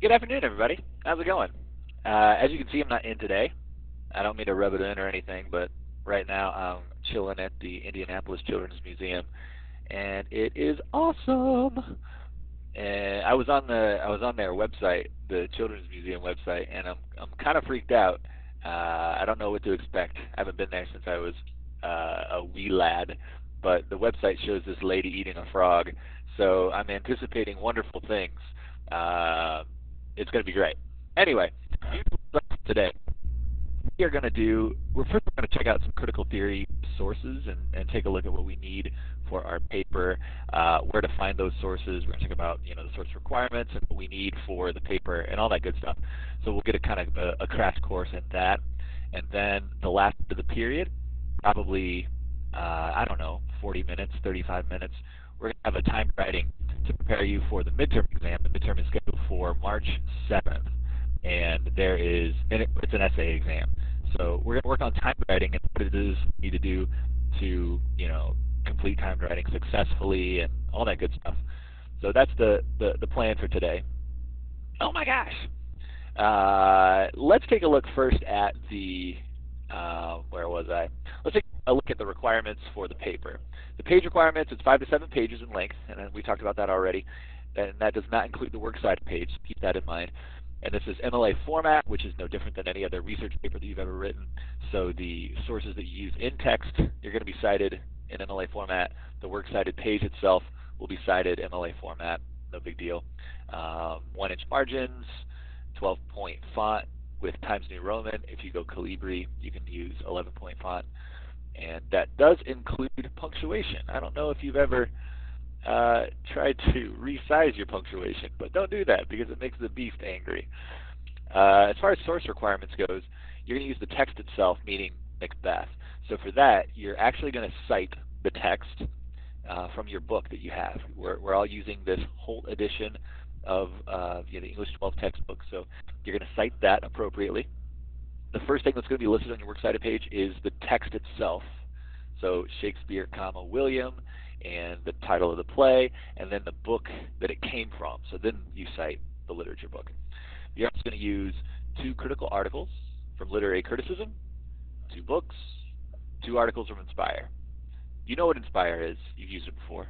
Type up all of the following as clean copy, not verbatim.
Good afternoon, everybody. How's it going? As you can see, I'm not in today. I don't mean to rub it in or anything, but right now I'm chilling at the Indianapolis Children's Museum, and it is awesome. And I was on their website, the Children's Museum website, and I'm kind of freaked out. I don't know what to expect. I haven't been there since I was a wee lad, but the website shows this lady eating a frog, so I'm anticipating wonderful things. Uh, it's going to be great. Anyway, today we are going to do. We're first going to check out some critical theory sources and take a look at what we need for our paper, where to find those sources. We're going to talk about the source requirements and what we need for the paper and all that good stuff. So we'll get a kind of a crash course in that, and then the last of the period, probably I don't know, 40 minutes, 35 minutes. We're going to have a time writing to prepare you for the midterm exam. The midterm is scheduled for March 7th, and it's an essay exam. So we're going to work on time writing and what it is we need to do to, complete time writing successfully and all that good stuff. So that's the plan for today. Oh my gosh! Let's take a look first at where was I? Let's take a look at the requirements for the paper. The page requirements, it's 5 to 7 pages in length, and we talked about that already. And that does not include the works cited page, so keep that in mind. And this is Mla Format, which is no different than any other research paper that you've ever written. So the sources that you use in text, you're going to be cited in Mla Format. The works cited page itself will be cited Mla Format, no big deal. 1-inch margins, 12-point font with Times New Roman. If you go Calibri, you can use 11-point font. And that does include punctuation. I don't know if you've ever tried to resize your punctuation, but don't do that because it makes the beast angry. As far as source requirements goes, you're going to use the text itself, meaning Macbeth. So for that, you're actually going to cite the text from your book that you have. We're all using this Holt edition of the English 12 textbook, so you're going to cite that appropriately. The first thing that's going to be listed on your works cited page is the text itself. So Shakespeare, William, and the title of the play, and then the book that it came from. So then you cite the literature book. You're also going to use 2 critical articles from Literary Criticism, 2 books, 2 articles from Inspire. You know what Inspire is. You've used it before.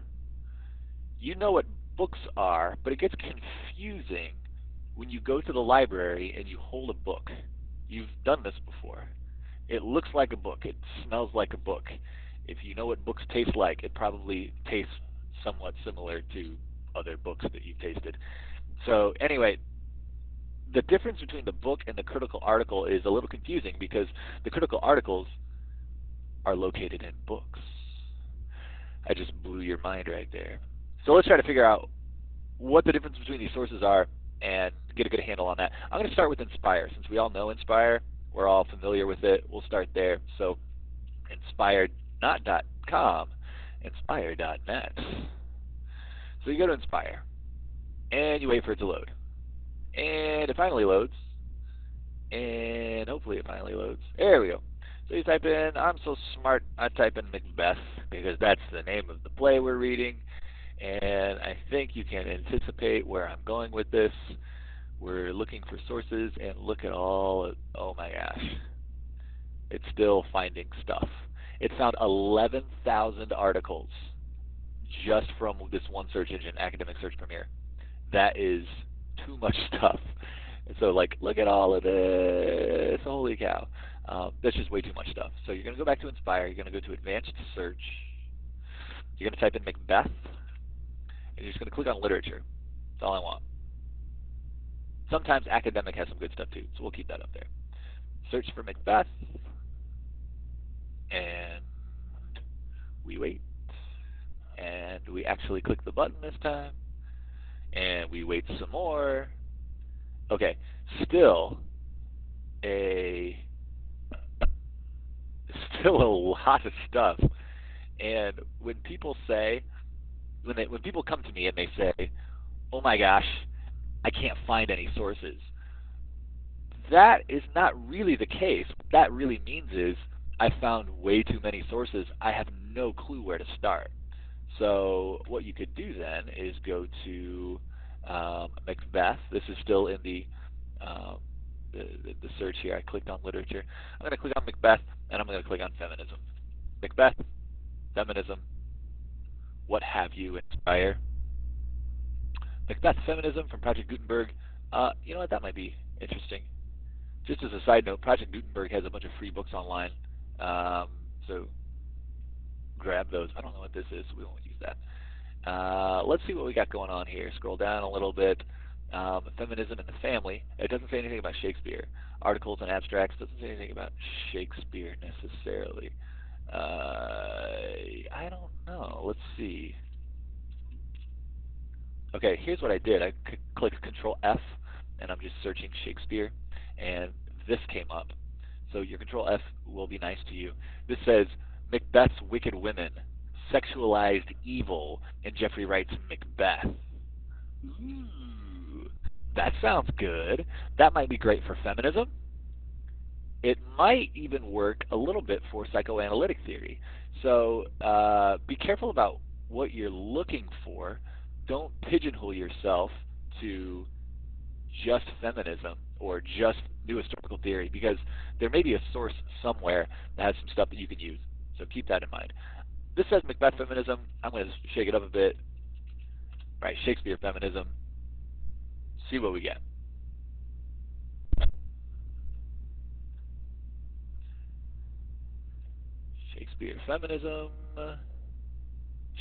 You know what books are, but it gets confusing when you go to the library and you hold a book. You've done this before. It looks like a book. It smells like a book. If you know what books taste like, it probably tastes somewhat similar to other books that you've tasted. So anyway, the difference between the book and the critical article is a little confusing because the critical articles are located in books. I just blew your mind right there. So let's try to figure out what the difference between these sources are and get a good handle on that. I'm going to start with Inspire. Since we all know Inspire, we're all familiar with it, we'll start there. So inspire.com, inspire.net. So you go to Inspire, and you wait for it to load. And it finally loads, and hopefully it finally loads. There we go. So you type in, I'm so smart, I type in Macbeth, because that's the name of the play we're reading. And I think you can anticipate where I'm going with this. We're looking for sources, and look at all, oh my gosh. It's still finding stuff. It found 11,000 articles just from this one search engine, Academic Search Premier. That is too much stuff. And so, look at all of this. Holy cow. That's just way too much stuff. So you're going to go back to Inspire. You're going to go to Advanced Search. You're going to type in Macbeth. And you're just going to click on Literature. That's all I want. Sometimes Academic has some good stuff too, so we'll keep that up there. Search for Macbeth. And we wait. And we actually click the button this time. And we wait some more. Okay, still a lot of stuff. And when people when people come to me and they say, "Oh my gosh, I can't find any sources," that is not really the case. What that really means is I found way too many sources. I have no clue where to start. So what you could do then is go to Macbeth. This is still in um, the search here. I clicked on literature. I'm going to click on Macbeth, and I'm going to click on feminism. Macbeth, feminism, what have you inspire? Macbeth Feminism from Project Gutenberg. You know what? That might be interesting. Just as a side note, Project Gutenberg has a bunch of free books online. So grab those. I don't know what this is, so we won't use that. Let's see what we got going on here. Scroll down a little bit. Feminism and the family. It doesn't say anything about Shakespeare. Articles and abstracts doesn't say anything about Shakespeare necessarily. I don't know. Let's see. Okay, here's what I did. I clicked Control F, and I'm just searching Shakespeare, and this came up. So your Control F will be nice to you. This says Macbeth's wicked women, sexualized evil in Jeffrey Wright's Macbeth. Ooh, that sounds good. That might be great for feminism. It might even work a little bit for psychoanalytic theory. So be careful about what you're looking for. Don't pigeonhole yourself to just feminism or just new historical theory, because there may be a source somewhere that has some stuff that you can use. So keep that in mind. This says Macbeth feminism. I'm going to shake it up a bit. Right, Shakespeare feminism. See what we get. Shakespeare feminism.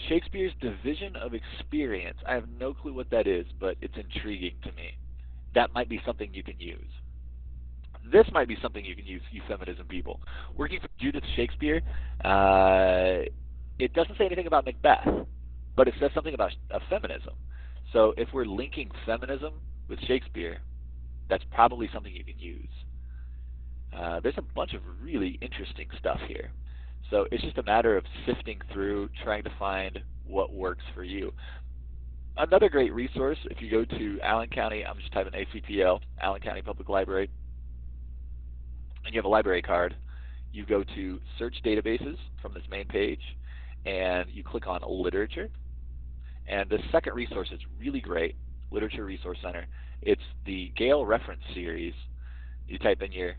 Shakespeare's division of experience. I have no clue what that is, but it's intriguing to me. That might be something you can use. This might be something you can use, you feminism people. Working for Judith Shakespeare, it doesn't say anything about Macbeth, but it says something about feminism. So if we're linking feminism with Shakespeare, that's probably something you can use. There's a bunch of really interesting stuff here. So it's just a matter of sifting through, trying to find what works for you. Another great resource, if you go to Allen County, I'm just typing ACPL, Allen County Public Library, and you have a library card, you go to Search Databases from this main page, and you click on Literature. And the second resource is really great, Literature Resource Center. It's the Gale reference series. You type in your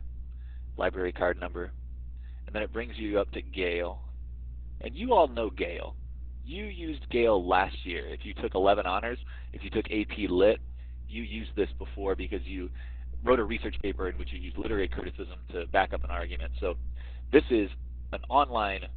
library card number, and then it brings you up to Gale. And you all know Gale. You used Gale last year. If you took 11 honors, if you took AP Lit, you used this before because you wrote a research paper in which you used literary criticism to back up an argument. So this is an online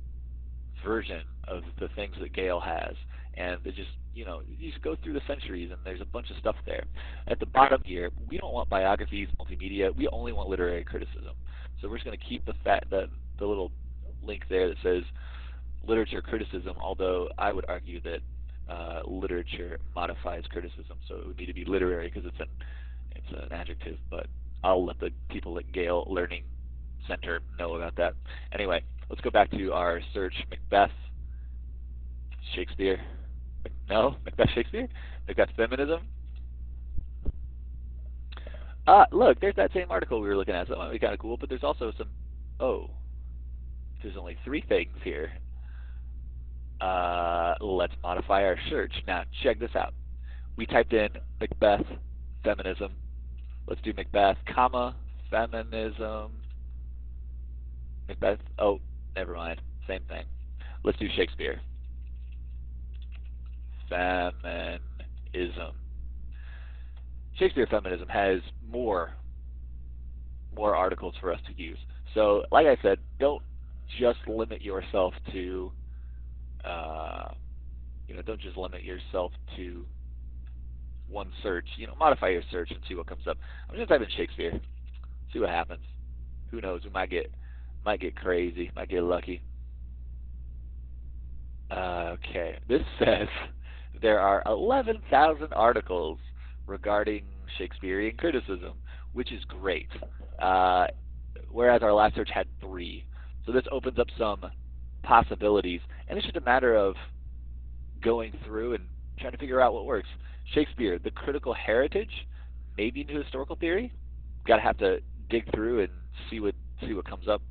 version of the things that Gale has. And they just, you just go through the centuries, and there's a bunch of stuff there. At the bottom here, we don't want biographies, multimedia. We only want literary criticism. So we're just going to keep the little link there that says literature criticism, although I would argue that literature modifies criticism, so it would need to be literary because it's an adjective, but I'll let the people at Gale Learning Center know about that. Anyway, let's go back to our search. Macbeth, Shakespeare. No, Macbeth Shakespeare? Macbeth feminism? Look, there's that same article we were looking at, so that might be kind of cool, but there's also some, there's only 3 things here. Let's modify our search. Now, check this out. We typed in Macbeth feminism. Let's do Macbeth, comma, feminism. Macbeth, never mind. Same thing. Let's do Shakespeare. Feminism. Shakespeare feminism has more articles for us to use. So, like I said, don't just limit yourself to don't just limit yourself to one search. Modify your search and see what comes up. I'm just typing Shakespeare. See what happens. Who knows? We might get crazy. Might get lucky. Okay. This says there are 11,000 articles regarding Shakespearean criticism, which is great. Whereas our last search had 3. So this opens up some possibilities, and it's just a matter of going through and trying to figure out what works. Shakespeare, the critical heritage, maybe new historical theory. Got to have to dig through and see what comes up,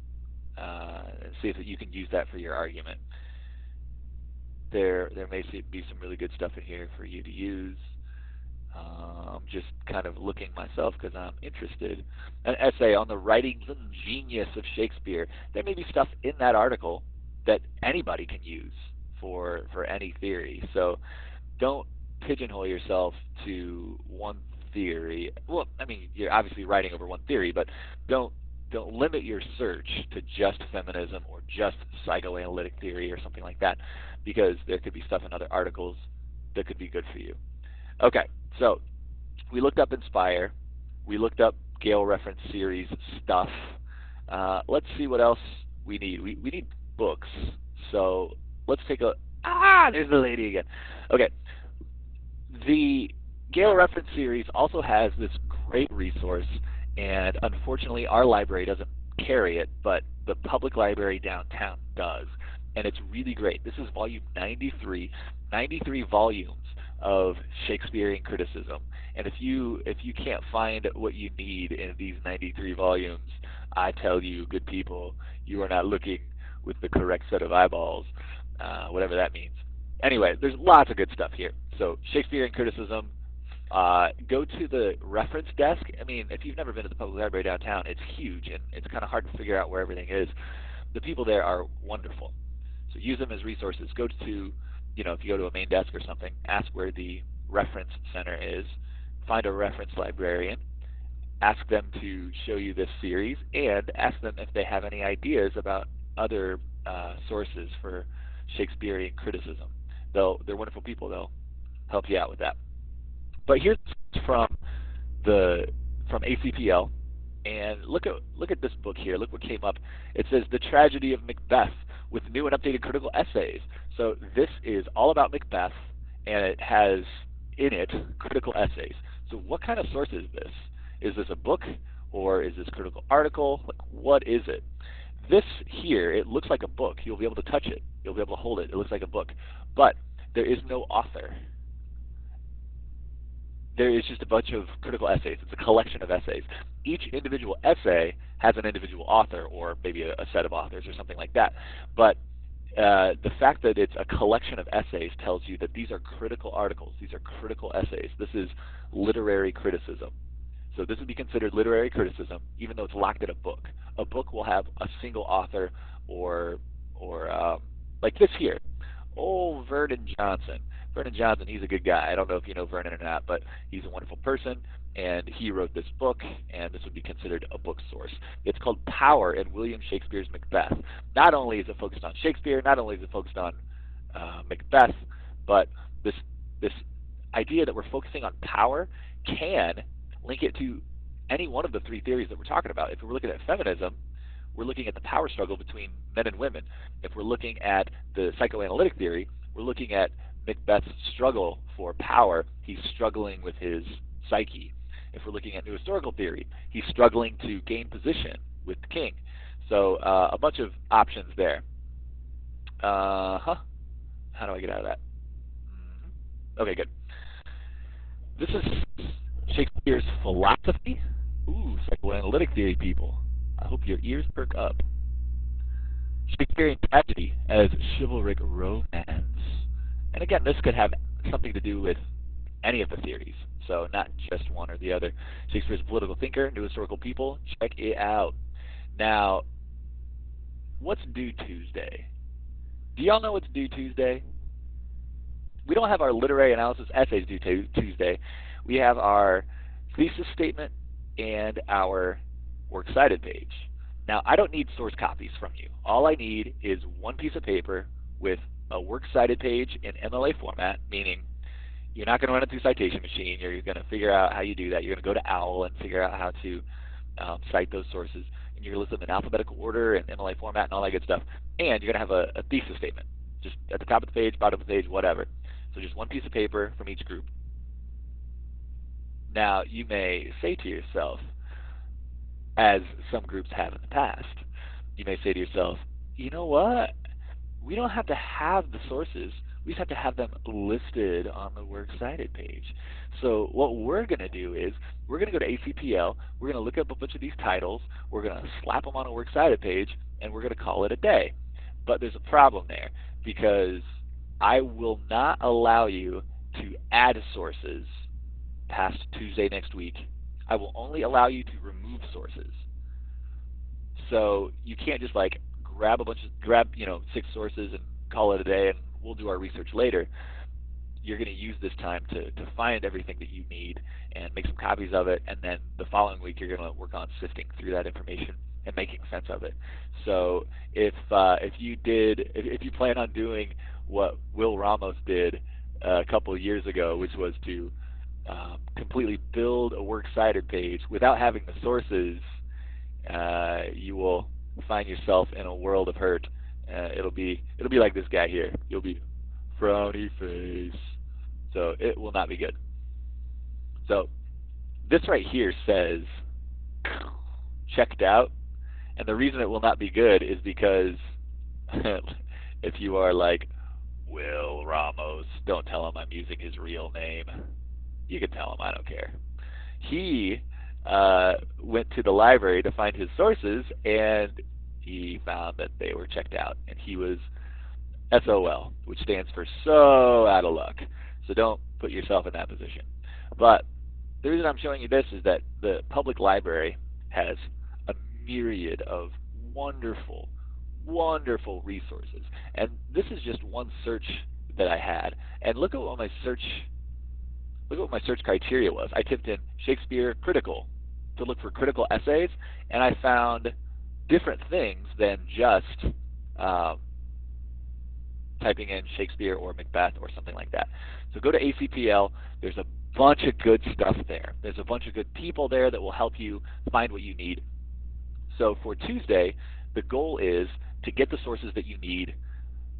and see if you can use that for your argument. There may be some really good stuff in here for you to use. just kind of looking myself because I'm interested, an essay on the writings and genius of Shakespeare, there may be stuff in that article that anybody can use for any theory. So don't pigeonhole yourself to one theory. Well, I mean, you're obviously writing over one theory, but don't don't limit your search to just feminism or just psychoanalytic theory or something like that, because there could be stuff in other articles that could be good for you. Okay, so we looked up Inspire, we looked up Gale reference series stuff. Let's see what else we need. We need books. So let's take a there's the lady again. Okay, the Gale reference series also has this great resource, and unfortunately our library doesn't carry it, but the public library downtown does. And it's really great. This is volume 93, 93 volumes of Shakespearean criticism. And if you can't find what you need in these 93 volumes, I tell you, good people, you are not looking with the correct set of eyeballs, whatever that means. Anyway, there's lots of good stuff here. So Shakespearean criticism, go to the reference desk. I mean, if you've never been to the public library downtown, it's huge and it's kind of hard to figure out where everything is. The people there are wonderful. So use them as resources. Go to, if you go to a main desk or something, ask where the reference center is, find a reference librarian, ask them to show you this series, and ask them if they have any ideas about other sources for Shakespearean criticism. They're wonderful people. They'll help you out with that. But here's from ACPL, and look at this book here. Look what came up. It says The Tragedy of Macbeth with new and updated critical essays. So this is all about Macbeth, and it has in it critical essays. So what kind of source is this? Is this a book, or is this a critical article? Like, what is it? This here, it looks like a book. You'll be able to touch it. You'll be able to hold it. It looks like a book. But there is no author. There is just a bunch of critical essays. It's a collection of essays. Each individual essay has an individual author, or maybe a set of authors or something like that. But the fact that it's a collection of essays tells you that these are critical articles. These are critical essays. This is literary criticism. So this would be considered literary criticism, even though it's locked in a book. A book will have a single author, or like this here. Oh, Vernon Johnson. Vernon Johnson, he's a good guy. I don't know if you know Vernon or not, but he's a wonderful person, and he wrote this book, and this would be considered a book source. It's called Power in William Shakespeare's Macbeth. Not only is it focused on Shakespeare, not only is it focused on Macbeth, but this idea that we're focusing on power can link it to any one of the three theories that we're talking about. If we're looking at feminism, we're looking at the power struggle between men and women. If we're looking at the psychoanalytic theory, we're looking at Macbeth's struggle for power. He's struggling with his psyche. If we're looking at new historical theory, he's struggling to gain position with the king. So a bunch of options there. How do I get out of that? Okay, good. This is Shakespeare's philosophy. Ooh, psychoanalytic theory, people. I hope your ears perk up. Shakespearean tragedy as chivalric romance. And again, this could have something to do with any of the theories, so not just one or the other. Shakespeare's a political thinker, new historical people. Check it out. Now, what's due Tuesday? Do y'all know what's due Tuesday? We don't have our literary analysis essays due Tuesday. We have our thesis statement and our works cited page. Now, I don't need source copies from you. All I need is one piece of paper with a works cited page in Mla format, meaning you're not going to run it through Citation Machine. You're going to figure out how you do that. You're going to go to OWL and figure out how to cite those sources. And you're going to list them in alphabetical order and Mla format and all that good stuff. And you're going to have a thesis statement, just at the top of the page, bottom of the page, whatever. So just one piece of paper from each group. Now, you may say to yourself, as some groups have in the past, you may say to yourself, you know what? We don't have to have the sources. We just have to have them listed on the works cited page. So what we're going to do is we're going to go to ACPL. We're going to look up a bunch of these titles. We're going to slap them on a works cited page, and we're going to call it a day. But there's a problem there, because I will not allow you to add sources past Tuesday next week, I will only allow you to remove sources. So you can't just like grab 6 sources and call it a day and we'll do our research later. You're going to use this time to find everything that you need and make some copies of it, and then the following week you're going to work on sifting through that information and making sense of it. So if you plan on doing what Will Ramos did a couple of years ago, which was to completely build a works cited page without having the sources, you will find yourself in a world of hurt. It'll be like this guy here. You'll be frowny face. So it will not be good. So this right here says checked out, and the reason it will not be good is because if you are like Will Ramos, don't tell him I'm using his real name. You can tell him I don't care. He went to the library to find his sources, and he found that they were checked out, and he was SOL, which stands for so out of luck. So don't put yourself in that position. But the reason I'm showing you this is that the public library has a myriad of wonderful, wonderful resources. And this is just one search that I had. And look at what my search criteria was. I typed in Shakespeare critical to look for critical essays, and I found different things than just typing in Shakespeare or Macbeth or something like that. So go to ACPL. There's a bunch of good stuff there. There's a bunch of good people there that will help you find what you need. So for Tuesday, the goal is to get the sources that you need,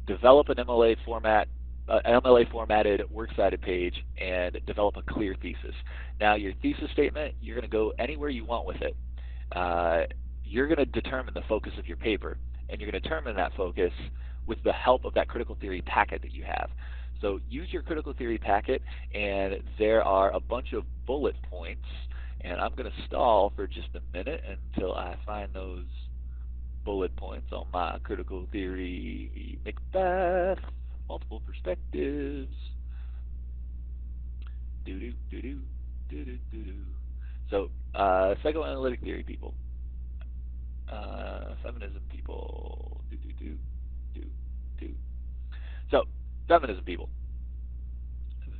develop an MLA formatted works cited page, and develop a clear thesis. Now your thesis statement, you're going to go anywhere you want with it. You're going to determine the focus of your paper, and you're going to determine that focus with the help of that critical theory packet that you have. So use your critical theory packet, and there are a bunch of bullet points, and I'm going to stall for just a minute until I find those bullet points on my critical theory Macbeth, multiple perspectives. So psychoanalytic theory people, feminism people, So, feminism people,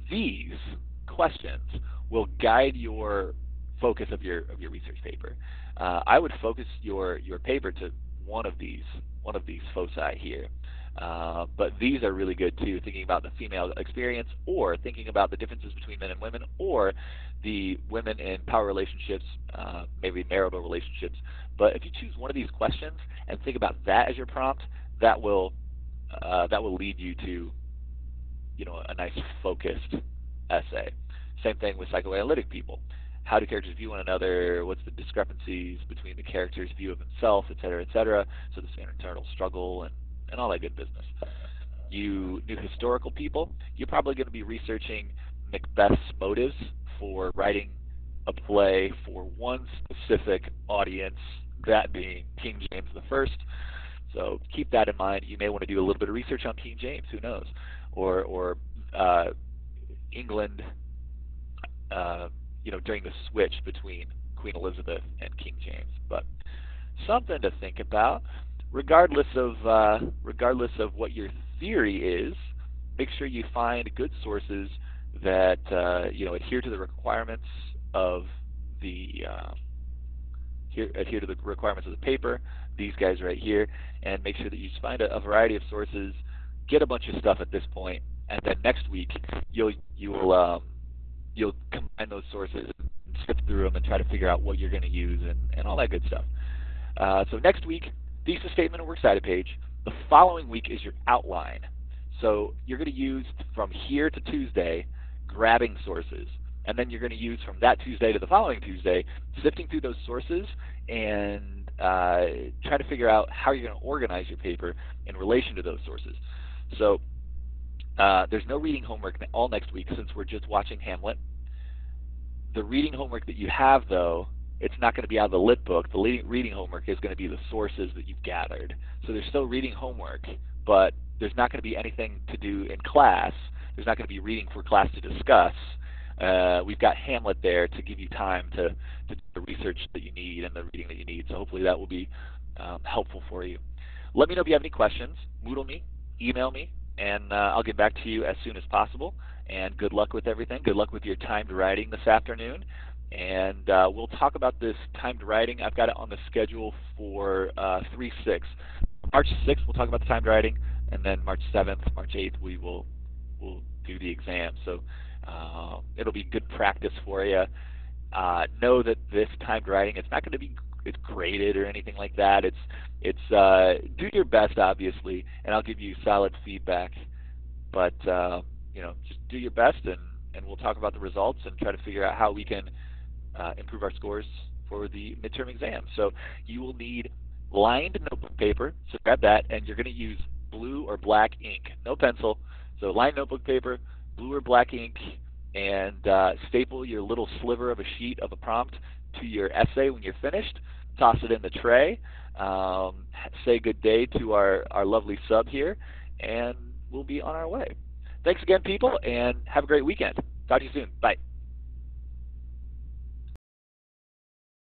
these questions will guide your focus of your research paper. I would focus your paper to one of these foci here. But these are really good too, thinking about the female experience, or thinking about the differences between men and women, or the women in power relationships, maybe marital relationships. But if you choose one of these questions and think about that as your prompt, that will lead you to, a nice focused essay. Same thing with psychoanalytic people. How do characters view one another? What's the discrepancies between the character's view of himself, et cetera, et cetera? So this internal struggle and all that good business. You new historical people, you're probably going to be researching Macbeth's motives for writing a play for one specific audience, that being King James I. So keep that in mind. You may want to do a little bit of research on King James, who knows, or England, during the switch between Queen Elizabeth and King James. But something to think about. Regardless of what your theory is, make sure you find good sources that adhere to the requirements of the adhere to the requirements of the paper. These guys right here, and make sure that you find a variety of sources. Get a bunch of stuff at this point, and then next week you'll combine those sources and sift through them and try to figure out what you're going to use and all that good stuff. So next week, thesis statement and works cited page. The following week is your outline. So you're going to use from here to Tuesday grabbing sources, and then you're going to use from that Tuesday to the following Tuesday sifting through those sources and try to figure out how you're going to organize your paper in relation to those sources. So there's no reading homework all next week since we're just watching Hamlet. The reading homework that you have, though, it's not going to be out of the lit book. The reading homework is going to be the sources that you've gathered. So there's still reading homework, but there's not going to be anything to do in class. There's not going to be reading for class to discuss. we've got Hamlet there to give you time to do the research that you need and the reading that you need. So hopefully that will be helpful for you. Let me know if you have any questions. Moodle me, email me, and I'll get back to you as soon as possible. And good luck with everything. Good luck with your timed writing this afternoon. And we'll talk about this timed writing. I've got it on the schedule for 3/6. March 6th, we'll talk about the timed writing, and then March 7th, March 8th, we'll do the exam. So it'll be good practice for you. Know that this timed writing, it's not going to be it's graded or anything like that. It's do your best, obviously, and I'll give you solid feedback. But just do your best, and we'll talk about the results and try to figure out how we can improve our scores for the midterm exam. So you will need lined notebook paper, so grab that, and you're going to use blue or black ink, no pencil. So lined notebook paper, blue or black ink, and staple your little sliver of a sheet of a prompt to your essay when you're finished. Toss it in the tray. Say good day to our lovely sub here, and we'll be on our way. Thanks again, people, and have a great weekend. Talk to you soon. Bye.